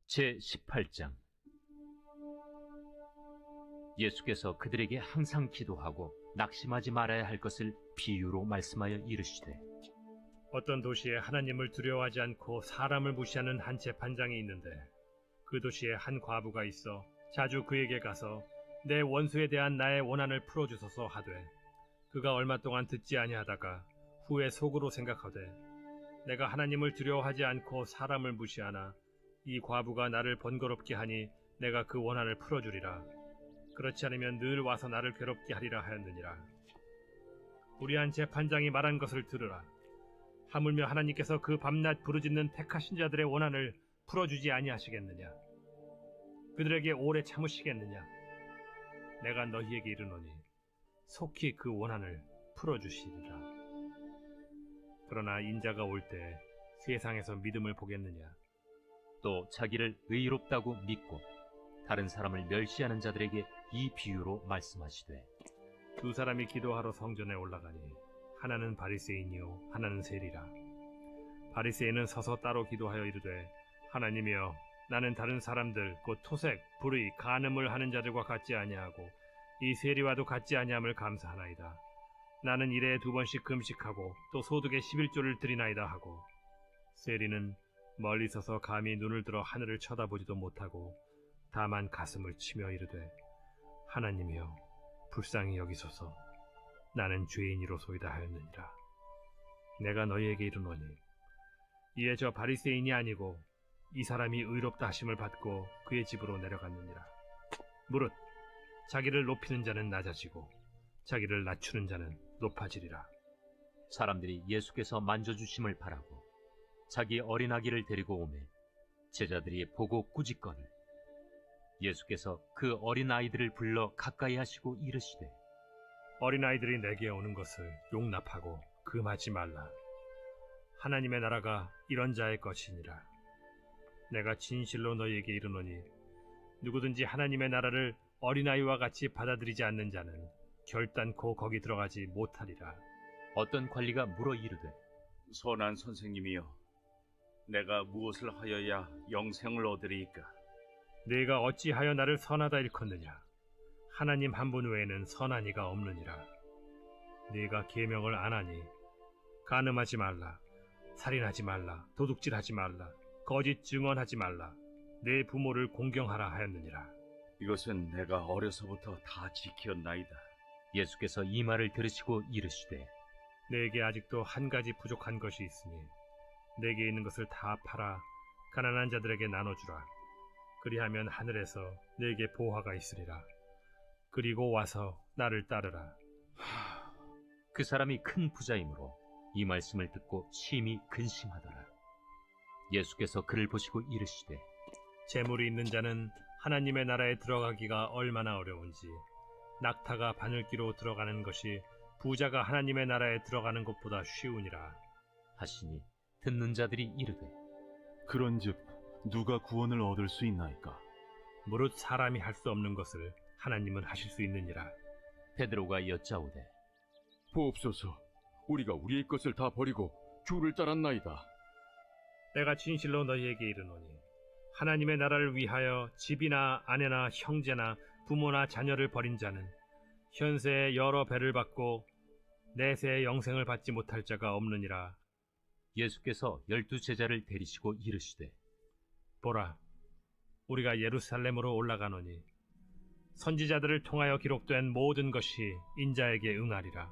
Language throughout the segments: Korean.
제18장. 예수께서 그들에게 항상 기도하고 낙심하지 말아야 할 것을 비유로 말씀하여 이르시되, 어떤 도시에 하나님을 두려워하지 않고 사람을 무시하는 한 재판장이 있는데, 그 도시에 한 과부가 있어 자주 그에게 가서 내 원수에 대한 나의 원한을 풀어주소서 하되, 그가 얼마 동안 듣지 아니하다가 후에 속으로 생각하되, 내가 하나님을 두려워하지 않고 사람을 무시하나 이 과부가 나를 번거롭게 하니 내가 그 원한을 풀어주리라. 그렇지 않으면 늘 와서 나를 괴롭게 하리라 하였느니라. 우리 한 재판장이 말한 것을 들으라. 하물며 하나님께서 그 밤낮 부르짖는 택하신 자들의 원한을 풀어주지 아니하시겠느냐? 그들에게 오래 참으시겠느냐? 내가 너희에게 이르노니 속히 그 원한을 풀어주시리라. 그러나 인자가 올 때 세상에서 믿음을 보겠느냐? 또 자기를 의롭다고 믿고 다른 사람을 멸시하는 자들에게 이 비유로 말씀하시되, 두 사람이 기도하러 성전에 올라가니 하나는 바리새인이요 하나는 세리라. 바리새인은 서서 따로 기도하여 이르되, 하나님이여, 나는 다른 사람들 곧 토색, 불의, 간음을 하는 자들과 같지 아니하고 이 세리와도 같지 아니함을 감사하나이다. 나는 일에 2번씩 금식하고 또 소득의 11조를 드리나이다 하고, 세리는 멀리 서서 감히 눈을 들어 하늘을 쳐다보지도 못하고 다만 가슴을 치며 이르되, 하나님이여, 불쌍히 여기소서. 나는 죄인이로소이다 하였느니라. 내가 너희에게 이르노니 이에 저 바리새인이 아니고 이 사람이 의롭다 하심을 받고 그의 집으로 내려갔느니라. 무릇 자기를 높이는 자는 낮아지고 자기를 낮추는 자는 높아지리라. 사람들이 예수께서 만져주심을 바라고 자기 어린아기를 데리고 오매 제자들이 보고 꾸짖거늘, 예수께서 그 어린아이들을 불러 가까이 하시고 이르시되, 어린아이들이 내게 오는 것을 용납하고 금하지 말라. 하나님의 나라가 이런 자의 것이니라. 내가 진실로 너희에게 이르노니 누구든지 하나님의 나라를 어린아이와 같이 받아들이지 않는 자는 결단코 거기 들어가지 못하리라. 어떤 관리가 물어 이르되, 선한 선생님이여, 내가 무엇을 하여야 영생을 얻으리이까? 네가 어찌하여 나를 선하다 일컫느냐? 하나님 한 분 외에는 선한 이가 없느니라. 네가 계명을 안 하니 간음하지 말라, 살인하지 말라, 도둑질하지 말라, 거짓 증언하지 말라, 내 부모를 공경하라 하였느니라. 이것은 내가 어려서부터 다 지켰나이다. 예수께서 이 말을 들으시고 이르시되, 내게 아직도 한 가지 부족한 것이 있으니 내게 있는 것을 다 팔아 가난한 자들에게 나눠주라. 그리하면 하늘에서 내게 보화가 있으리라. 그리고 와서 나를 따르라. 그 사람이 큰 부자이므로 이 말씀을 듣고 심히 근심하더라. 예수께서 그를 보시고 이르시되, 재물이 있는 자는 하나님의 나라에 들어가기가 얼마나 어려운지, 낙타가 바늘기로 들어가는 것이 부자가 하나님의 나라에 들어가는 것보다 쉬우니라 하시니 듣는 자들이 이르되, 그런즉 누가 구원을 얻을 수 있나이까? 무릇 사람이 할 수 없는 것을 하나님은 하실 수 있느니라. 베드로가 여짜오되, 보옵소서, 우리가 우리의 것을 다 버리고 주를 따랐나이다. 내가 진실로 너희에게 이르노니 하나님의 나라를 위하여 집이나 아내나 형제나 부모나 자녀를 버린 자는 현세에 여러 배를 받고 내세의 영생을 받지 못할 자가 없느니라. 예수께서 12 제자를 데리시고 이르시되, 보라, 우리가 예루살렘으로 올라가노니 선지자들을 통하여 기록된 모든 것이 인자에게 응하리라.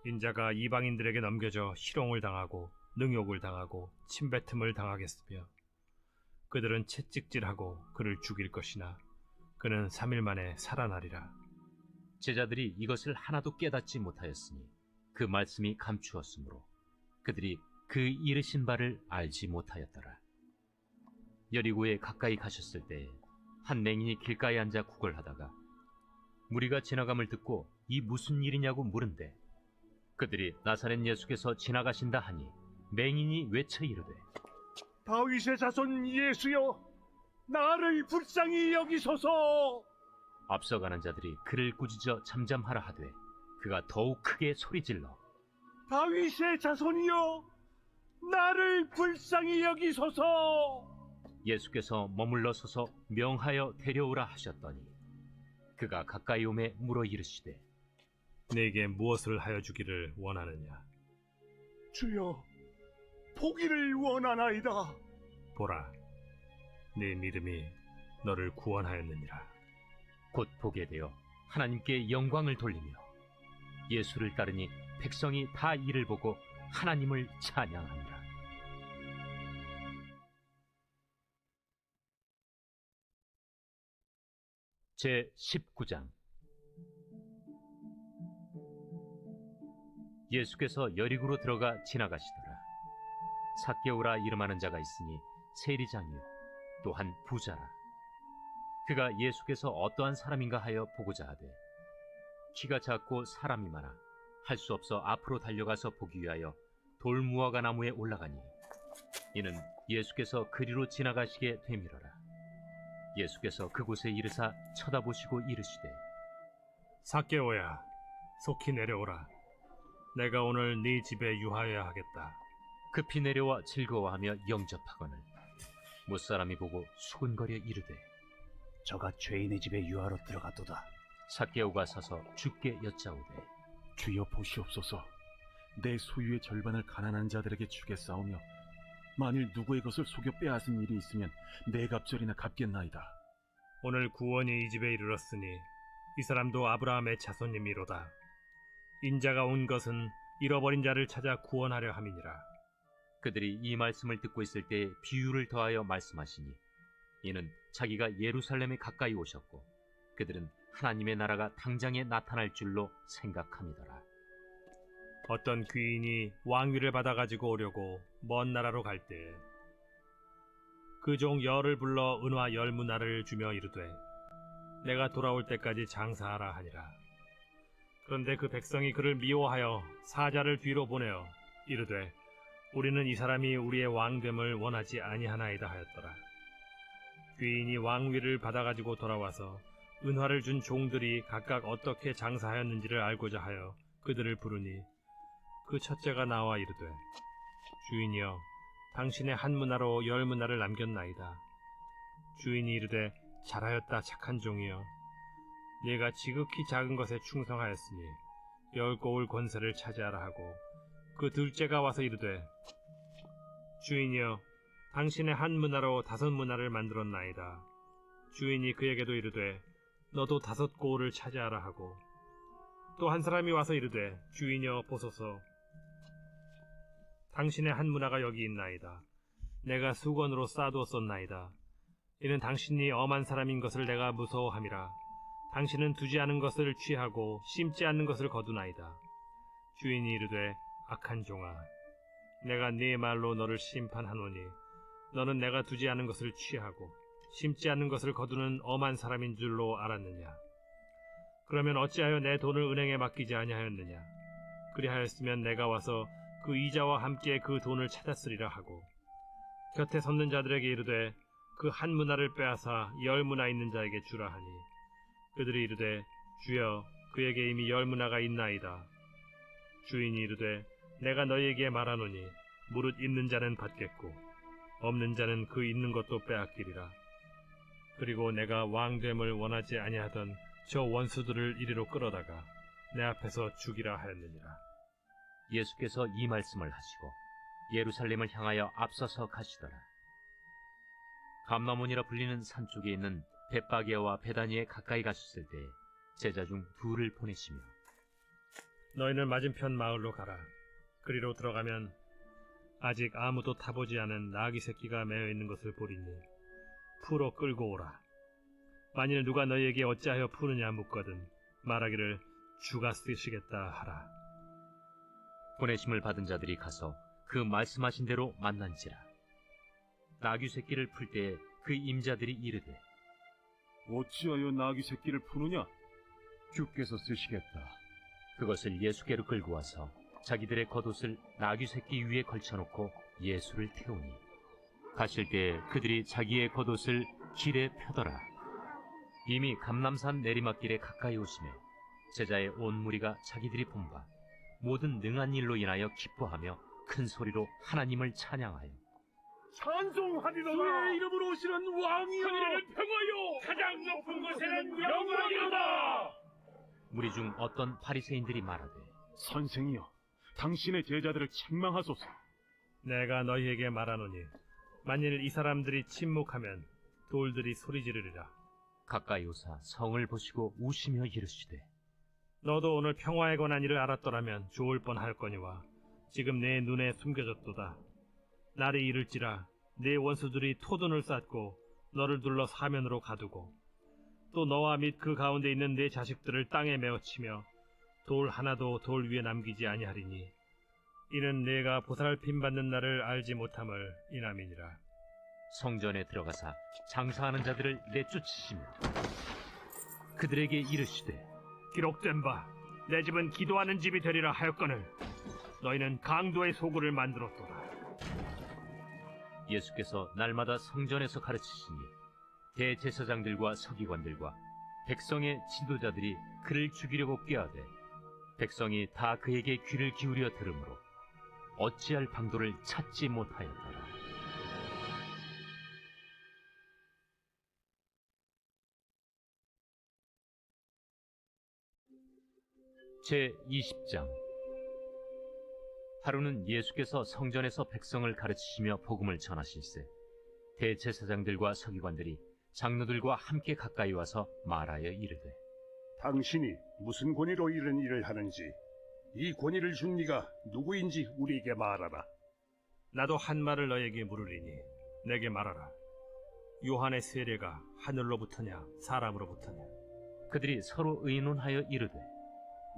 인자가 이방인들에게 넘겨져 희롱을 당하고 능욕을 당하고 침뱉음을 당하겠으며 그들은 채찍질하고 그를 죽일 것이나 그는 3일 만에 살아나리라. 제자들이 이것을 하나도 깨닫지 못하였으니 그 말씀이 감추었으므로 그들이 그 이르신 바를 알지 못하였더라. 여리고에 가까이 가셨을 때에 한 맹인이 길가에 앉아 구걸하다가 무리가 지나감을 듣고 이 무슨 일이냐고 물은데, 그들이 나사렛 예수께서 지나가신다 하니 맹인이 외쳐 이르되, 다윗의 자손 예수여, 나를 불쌍히 여기소서. 앞서가는 자들이 그를 꾸짖어 잠잠하라 하되 그가 더욱 크게 소리질러, 다윗의 자손이여, 나를 불쌍히 여기소서. 예수께서 머물러 서서 명하여 데려오라 하셨더니 그가 가까이 오매 물어 이르시되 네게 무엇을 하여 주기를 원하느냐? 주여, 보기를 원하나이다. 보라, 네 믿음이 너를 구원하였느니라. 곧 보게 되어 하나님께 영광을 돌리며 예수를 따르니 백성이 다 이를 보고 하나님을 찬양하니라. 제 19장. 예수께서 여리고로 들어가 지나가시더라. 삭개오라 이름하는 자가 있으니 세리장이요 또한 부자라. 그가 예수께서 어떠한 사람인가 하여 보고자 하되 키가 작고 사람이 많아 할 수 없어 앞으로 달려가서 보기 위하여 돌무화과 나무에 올라가니 이는 예수께서 그리로 지나가시게 되밀어라. 예수께서 그곳에 이르사 쳐다보시고 이르시되 삭개오야, 속히 내려오라. 내가 오늘 네 집에 유하여야 하겠다. 급히 내려와 즐거워하며 영접하거늘 못사람이 보고 수군거려 이르되 저가 죄인의 집에 유하러 들어갔도다. 삭개오가 서서 주께 여짜오되 주여 보시옵소서. 내 소유의 절반을 가난한 자들에게 주겠사오며 만일 누구의 것을 속여 빼앗은 일이 있으면 네 갑절이나 갚겠나이다. 오늘 구원이 이 집에 이르렀으니 이 사람도 아브라함의 자손님이로다. 인자가 온 것은 잃어버린 자를 찾아 구원하려 함이니라. 그들이 이 말씀을 듣고 있을 때 비유를 더하여 말씀하시니 이는 자기가 예루살렘에 가까이 오셨고 그들은 하나님의 나라가 당장에 나타날 줄로 생각함이더라. 어떤 귀인이 왕위를 받아가지고 오려고 먼 나라로 갈 때 그 종 열을 불러 은화 10문화를 주며 이르되 내가 돌아올 때까지 장사하라 하니라. 그런데 그 백성이 그를 미워하여 사자를 뒤로 보내어 이르되 우리는 이 사람이 우리의 왕됨을 원하지 아니하나이다 하였더라. 귀인이 왕위를 받아가지고 돌아와서 은화를 준 종들이 각각 어떻게 장사하였는지를 알고자 하여 그들을 부르니 그 첫째가 나와 이르되 주인이여, 당신의 한 문화로 10문화를 남겼나이다. 주인이 이르되 잘하였다 착한 종이여, 네가 지극히 작은 것에 충성하였으니 10고울 권세를 차지하라 하고 그 둘째가 와서 이르되 주인이여, 당신의 한 문화로 5문화를 만들었나이다. 주인이 그에게도 이르되 너도 5고울을 차지하라 하고 또 한 사람이 와서 이르되 주인이여 보소서, 당신의 한 문화가 여기 있나이다. 내가 수건으로 싸두었었나이다. 이는 당신이 엄한 사람인 것을 내가 무서워함이라. 당신은 두지 않은 것을 취하고 심지 않는 것을 거두나이다. 주인이 이르되 악한 종아, 내가 네 말로 너를 심판하노니 너는 내가 두지 않은 것을 취하고 심지 않는 것을 거두는 엄한 사람인 줄로 알았느냐? 그러면 어찌하여 내 돈을 은행에 맡기지 아니하였느냐? 그리하였으면 내가 와서 그 이자와 함께 그 돈을 찾았으리라 하고 곁에 섰는 자들에게 이르되 그 한 문화를 빼앗아 10문화 있는 자에게 주라 하니 그들이 이르되 주여, 그에게 이미 10문화가 있나이다. 주인이 이르되 내가 너희에게 말하노니 무릇 있는 자는 받겠고 없는 자는 그 있는 것도 빼앗기리라. 그리고 내가 왕됨을 원하지 아니하던 저 원수들을 이리로 끌어다가 내 앞에서 죽이라 하였느니라. 예수께서 이 말씀을 하시고 예루살렘을 향하여 앞서서 가시더라. 감나몬이라 불리는 산 쪽에 있는 벳바게와 베다니에 가까이 가셨을 때 제자 중 둘을 보내시며 너희는 맞은편 마을로 가라. 그리로 들어가면 아직 아무도 타보지 않은 나귀 새끼가 매어 있는 것을 보리니 풀어 끌고 오라. 만일 누가 너희에게 어찌하여 푸느냐 묻거든 말하기를 주가 쓰시겠다 하라. 보내심을 받은 자들이 가서 그 말씀하신 대로 만난지라. 나귀 새끼를 풀 때에 그 임자들이 이르되 어찌하여 나귀 새끼를 푸느냐? 주께서 쓰시겠다. 그것을 예수께로 끌고 와서 자기들의 겉옷을 나귀 새끼 위에 걸쳐놓고 예수를 태우니 가실 때에 그들이 자기의 겉옷을 길에 펴더라. 이미 감람산 내리막길에 가까이 오시매 제자의 온 무리가 자기들이 본 바 모든 능한 일로 인하여 기뻐하며 큰 소리로 하나님을 찬양하여 찬송하리로다. 주의 이름으로 오시는 왕이여, 평화요. 가장 높은 곳에는 영광이로다. 무리 중 어떤 바리새인들이 말하되 선생이여, 당신의 제자들을 책망하소서. 내가 너희에게 말하노니 만일 이 사람들이 침묵하면 돌들이 소리 지르리라. 가까이 오사 성을 보시고 우시며 이르시되 너도 오늘 평화에 관한 일을 알았더라면 좋을 뻔할거니와 지금 내 눈에 숨겨졌도다. 날이 이를지라 네 원수들이 토둔을 쌓고 너를 둘러 사면으로 가두고 또 너와 및 그 가운데 있는 네 자식들을 땅에 메어치며 돌 하나도 돌 위에 남기지 아니하리니 이는 내가 보살핌 받는 날을 알지 못함을 인함이니라. 성전에 들어가사 장사하는 자들을 내쫓으시며 그들에게 이르시되 기록된 바 내 집은 기도하는 집이 되리라 하였거늘 너희는 강도의 소굴을 만들었도다. 예수께서 날마다 성전에서 가르치시니 대제사장들과 서기관들과 백성의 지도자들이 그를 죽이려고 꾀하되 백성이 다 그에게 귀를 기울여 들으므로 어찌할 방도를 찾지 못하였더라. 제20장 하루는 예수께서 성전에서 백성을 가르치시며 복음을 전하실세 대제사장들과 서기관들이 장로들과 함께 가까이 와서 말하여 이르되 당신이 무슨 권위로 이런 일을 하는지 이 권위를 준 네가 누구인지 우리에게 말하라. 나도 한 말을 너에게 물으리니 내게 말하라. 요한의 세례가 하늘로부터냐 사람으로부터냐? 그들이 서로 의논하여 이르되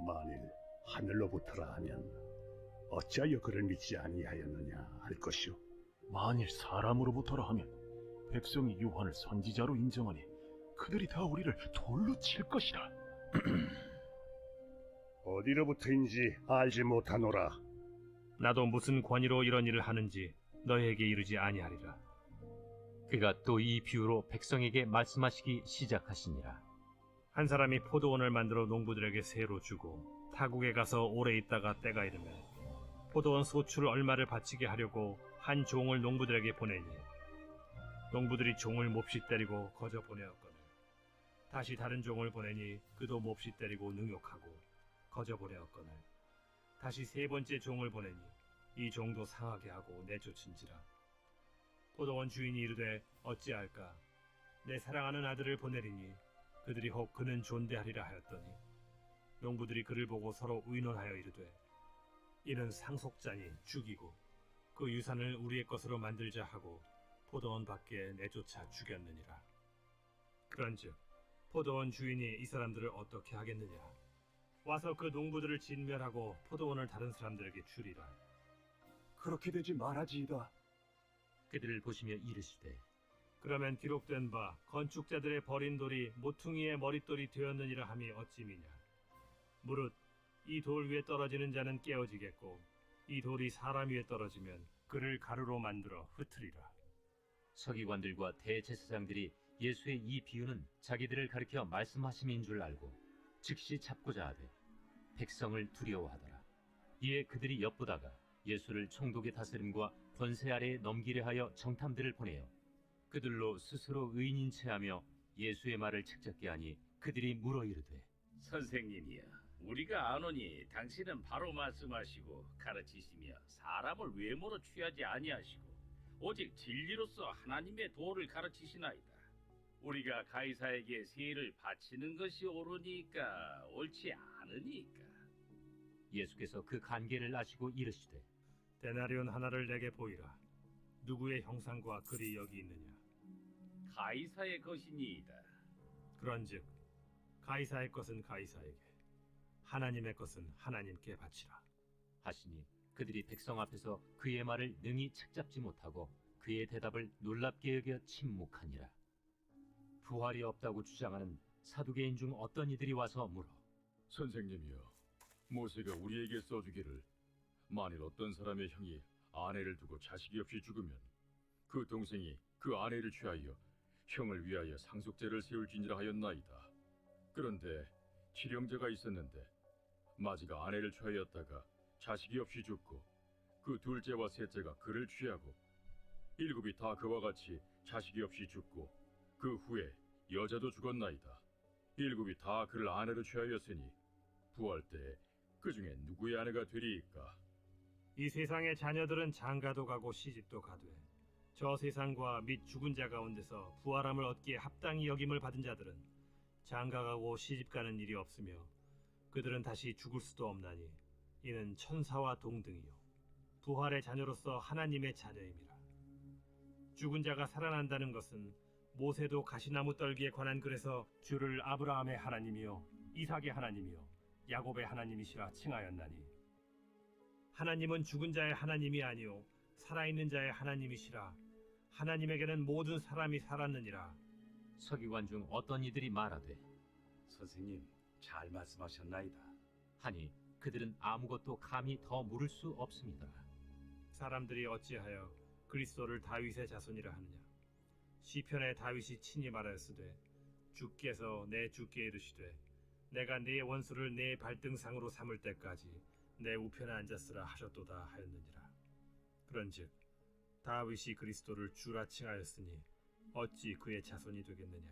만일 하늘로부터라 하면 어찌하여 그를 믿지 아니하였느냐 할 것이오. 만일 사람으로부터라 하면 백성이 요한을 선지자로 인정하니 그들이 다 우리를 돌로 칠 것이라. 어디로부터인지 알지 못하노라. 나도 무슨 권위로 이런 일을 하는지 너에게 이르지 아니하리라. 그가 또 이 비유로 백성에게 말씀하시기 시작하시니라. 한 사람이 포도원을 만들어 농부들에게 새로 주고 타국에 가서 오래 있다가 때가 이르면 포도원 소출 얼마를 바치게 하려고 한 종을 농부들에게 보내니 농부들이 종을 몹시 때리고 거저 보내었거늘 다시 다른 종을 보내니 그도 몹시 때리고 능욕하고 거저 보내었거늘 다시 세 번째 종을 보내니 이 종도 상하게 하고 내쫓은지라. 포도원 주인이 이르되 어찌할까? 내 사랑하는 아들을 보내리니 그들이 혹 그는 존대하리라 하였더니 농부들이 그를 보고 서로 의논하여 이르되 이는 상속자니 죽이고 그 유산을 우리의 것으로 만들자 하고 포도원 밖에 내쫓아 죽였느니라. 그런즉 포도원 주인이 이 사람들을 어떻게 하겠느냐? 와서 그 농부들을 진멸하고 포도원을 다른 사람들에게 주리라. 그렇게 되지 말아지이다. 그들을 보시며 이르시되 그러면 기록된 바 건축자들의 버린 돌이 모퉁이의 머릿돌이 되었느니라 함이 어찌미냐? 무릇 이 돌 위에 떨어지는 자는 깨어지겠고 이 돌이 사람 위에 떨어지면 그를 가루로 만들어 흩으리라. 서기관들과 대제사장들이 예수의 이 비유는 자기들을 가리켜 말씀하심인 줄 알고 즉시 잡고자 하되 백성을 두려워하더라. 이에 그들이 엿보다가 예수를 총독의 다스림과 권세 아래에 넘기려 하여 정탐들을 보내어 그들로 스스로 의인인 체하며 예수의 말을 책잡게 하니 그들이 물어 이르되 선생님이여, 우리가 아노니 당신은 바로 말씀하시고 가르치시며 사람을 외모로 취하지 아니하시고 오직 진리로서 하나님의 도를 가르치시나이다. 우리가 가이사에게 세를 바치는 것이 옳으니까 옳지 않으니까. 예수께서 그 관계를 아시고 이르시되 데나리온 하나를 내게 보이라. 누구의 형상과 글이 여기 있느냐? 가이사의 것이니이다. 그런즉 가이사의 것은 가이사에게, 하나님의 것은 하나님께 바치라. 하시니 그들이 백성 앞에서 그의 말을 능히 책잡지 못하고 그의 대답을 놀랍게 여겨 침묵하니라. 부활이 없다고 주장하는 사두개인 중 어떤 이들이 와서 물어 선생님이여, 모세가 우리에게 써주기를 만일 어떤 사람의 형이 아내를 두고 자식이 없이 죽으면 그 동생이 그 아내를 취하여 형을 위하여 상속제를 세울지니라 하였나이다. 그런데 칠형제가 있었는데 마지가 아내를 취하였다가 자식이 없이 죽고 그 둘째와 셋째가 그를 취하고 일곱이 다 그와 같이 자식이 없이 죽고 그 후에 여자도 죽었나이다. 일곱이 다 그를 아내로 취하였으니 부활 때 그 중에 누구의 아내가 되리이까? 이 세상의 자녀들은 장가도 가고 시집도 가되 저 세상과 및 죽은 자 가운데서 부활함을 얻기에 합당히 여김을 받은 자들은 장가가고 시집가는 일이 없으며 그들은 다시 죽을 수도 없나니 이는 천사와 동등이요 부활의 자녀로서 하나님의 자녀임이라. 죽은 자가 살아난다는 것은 모세도 가시나무 떨기에 관한 글에서 주를 아브라함의 하나님이요 이삭의 하나님이요 야곱의 하나님이시라 칭하였나니 하나님은 죽은 자의 하나님이 아니요 살아있는 자의 하나님이시라. 하나님에게는 모든 사람이 살았느니라. 서기관 중 어떤 이들이 말하되 선생님, 잘 말씀하셨나이다. 하니 그들은 아무것도 감히 더 물을 수 없습니다. 사람들이 어찌하여 그리스도를 다윗의 자손이라 하느냐. 시편에 다윗이 친히 말하였으되 주께서 내 주께 이르시되 내가 네 원수를 네 발등상으로 삼을 때까지 내 우편에 앉았으라 하셨도다 하였느니라. 그런즉 다윗이 그리스도를 주라 칭하였으니 어찌 그의 자손이 되겠느냐.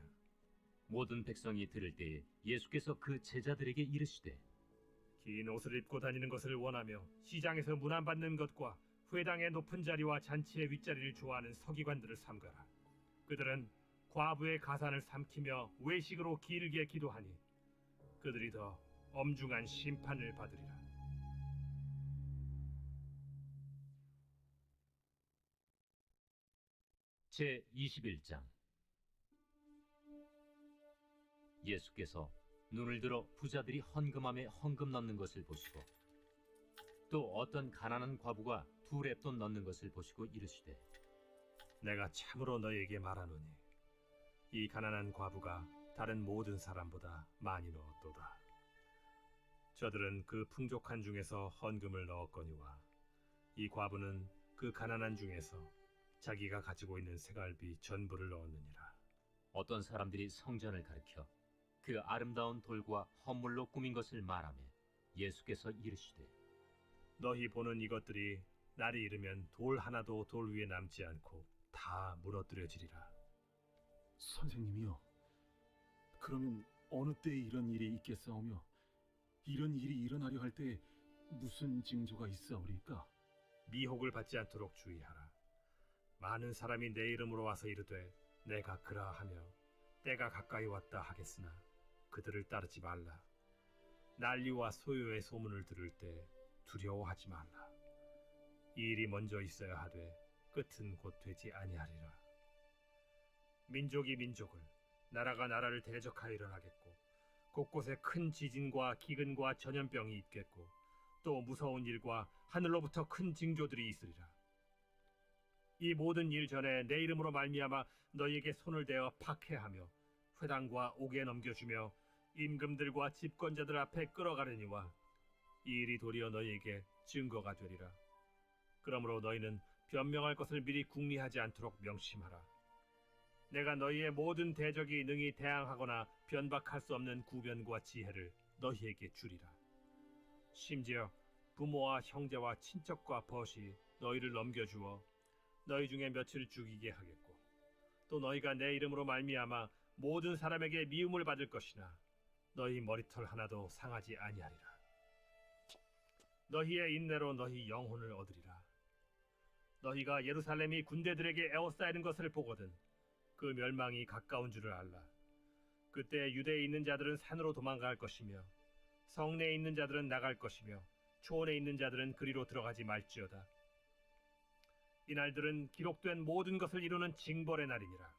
모든 백성이 들을 때에 예수께서 그 제자들에게 이르시되 긴 옷을 입고 다니는 것을 원하며 시장에서 문안받는 것과 회당의 높은 자리와 잔치의 윗자리를 좋아하는 서기관들을 삼가라. 그들은 과부의 가산을 삼키며 외식으로 길게 기도하니 그들이 더 엄중한 심판을 받으리라. 제 21장. 예수께서 눈을 들어 부자들이 헌금함에 헌금 넣는 것을 보시고 또 어떤 가난한 과부가 두 렙돈 넣는 것을 보시고 이르시되 내가 참으로 너희에게 말하노니 이 가난한 과부가 다른 모든 사람보다 많이 넣었도다. 저들은 그 풍족한 중에서 헌금을 넣었거니와 이 과부는 그 가난한 중에서 자기가 가지고 있는 생활비 전부를 넣었느니라. 어떤 사람들이 성전을 가리켜 그 아름다운 돌과 헌물로 꾸민 것을 말하며 예수께서 이르시되 너희 보는 이것들이 날이 이르면 돌 하나도 돌 위에 남지 않고 다 무너뜨려지리라. 선생님이요, 그러면 어느 때에 이런 일이 있겠사오며 이런 일이 일어나려 할 때에 무슨 징조가 있사오리까? 미혹을 받지 않도록 주의하라. 많은 사람이 내 이름으로 와서 이르되 내가 그라하며 때가 가까이 왔다 하겠으나 그들을 따르지 말라. 난리와 소요의 소문을 들을 때 두려워하지 말라. 이 일이 먼저 있어야 하되 끝은 곧 되지 아니하리라. 민족이 민족을, 나라가 나라를 대적하여 일어나겠고 곳곳에 큰 지진과 기근과 전염병이 있겠고 또 무서운 일과 하늘로부터 큰 징조들이 있으리라. 이 모든 일 전에 내 이름으로 말미암아 너희에게 손을 대어 박해하며 회당과 옥에 넘겨주며 임금들과 집권자들 앞에 끌어가려니와 이 일이 도리어 너희에게 증거가 되리라. 그러므로 너희는 변명할 것을 미리 궁리하지 않도록 명심하라. 내가 너희의 모든 대적이 능히 대항하거나 변박할 수 없는 구변과 지혜를 너희에게 주리라. 심지어 부모와 형제와 친척과 벗이 너희를 넘겨주어 너희 중에 며칠 죽이게 하겠고 또 너희가 내 이름으로 말미암아 모든 사람에게 미움을 받을 것이나 너희 머리털 하나도 상하지 아니하리라. 너희의 인내로 너희 영혼을 얻으리라. 너희가 예루살렘이 군대들에게 에워싸이는 것을 보거든 그 멸망이 가까운 줄을 알라. 그때 유대에 있는 자들은 산으로 도망갈 것이며 성내에 있는 자들은 나갈 것이며 초원에 있는 자들은 그리로 들어가지 말지어다. 이날들은 기록된 모든 것을 이루는 징벌의 날이니라.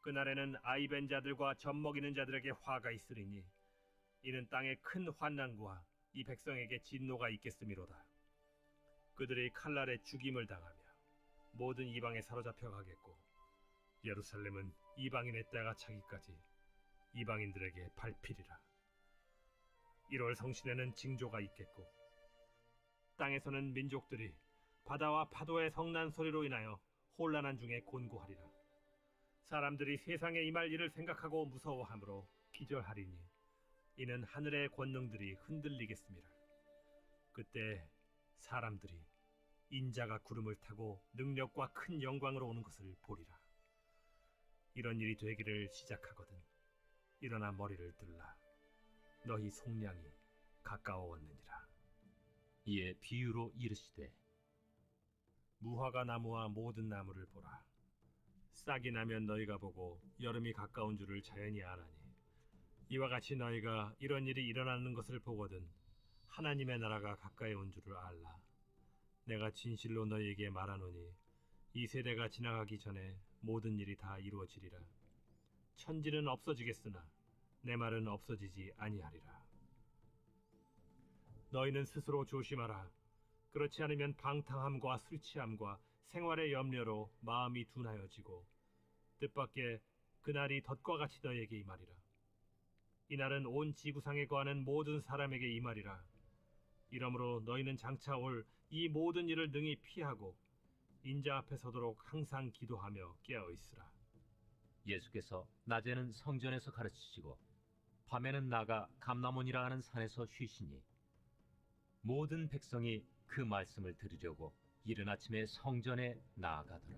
그날에는 아이벤 자들과 젖먹이는 자들에게 화가 있으리니 이는 땅에 큰 환난과 이 백성에게 진노가 있겠음이로다. 그들이 칼날에 죽임을 당하며 모든 이방에 사로잡혀 가겠고 예루살렘은 이방인의 때가 차기까지 이방인들에게 밟히리라. 1월 성신에는 징조가 있겠고 땅에서는 민족들이 바다와 파도의 성난 소리로 인하여 혼란한 중에 곤고하리라. 사람들이 세상에 임할 일을 생각하고 무서워하므로 기절하리니 이는 하늘의 권능들이 흔들리겠습니다. 그때 사람들이 인자가 구름을 타고 능력과 큰 영광으로 오는 것을 보리라. 이런 일이 되기를 시작하거든 일어나 머리를 들라. 너희 속량이 가까워왔느니라. 이에 비유로 이르시되 무화과 나무와 모든 나무를 보라. 싹이 나면 너희가 보고 여름이 가까운 줄을 자연히 아나니 이와 같이 너희가 이런 일이 일어나는 것을 보거든 하나님의 나라가 가까이 온 줄을 알라. 내가 진실로 너희에게 말하노니 이 세대가 지나가기 전에 모든 일이 다 이루어지리라. 천지는 없어지겠으나 내 말은 없어지지 아니하리라. 너희는 스스로 조심하라. 그렇지 않으면 방탕함과 술 취함과 생활의 염려로 마음이 둔하여지고 뜻밖의 그날이 덫과 같이 너희에게 임하리라. 이날은 온 지구상에 거하는 모든 사람에게 임하리라. 이러므로 너희는 장차 올 이 모든 일을 능히 피하고 인자 앞에 서도록 항상 기도하며 깨어 있으라. 예수께서 낮에는 성전에서 가르치시고 밤에는 나가 감람원이라 하는 산에서 쉬시니 모든 백성이 그 말씀을 들으려고 이른 아침에 성전에 나아가더라.